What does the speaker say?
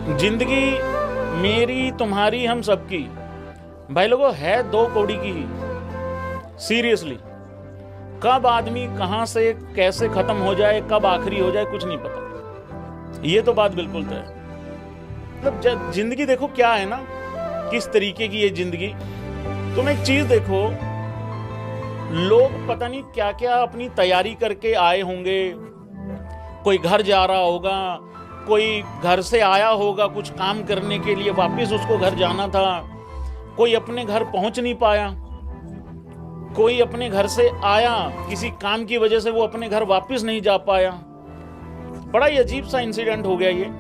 जिंदगी मेरी तुम्हारी हम सबकी भाई लोगों है दो कौड़ी की ही। सीरियसली कब आदमी कहां से कैसे खत्म हो जाए, कब आखिरी हो जाए, कुछ नहीं पता। ये तो बात बिल्कुल तय है। मतलब जिंदगी देखो क्या है ना, किस तरीके की ये जिंदगी। तुम एक चीज देखो, लोग पता नहीं क्या क्या अपनी तैयारी करके आए होंगे। कोई घर जा रहा होगा, कोई घर से आया होगा कुछ काम करने के लिए, वापस उसको घर जाना था। कोई अपने घर पहुंच नहीं पाया, कोई अपने घर से आया, किसी काम की वजह से वो अपने घर वापस नहीं जा पाया। बड़ा ही अजीब सा इंसिडेंट हो गया ये।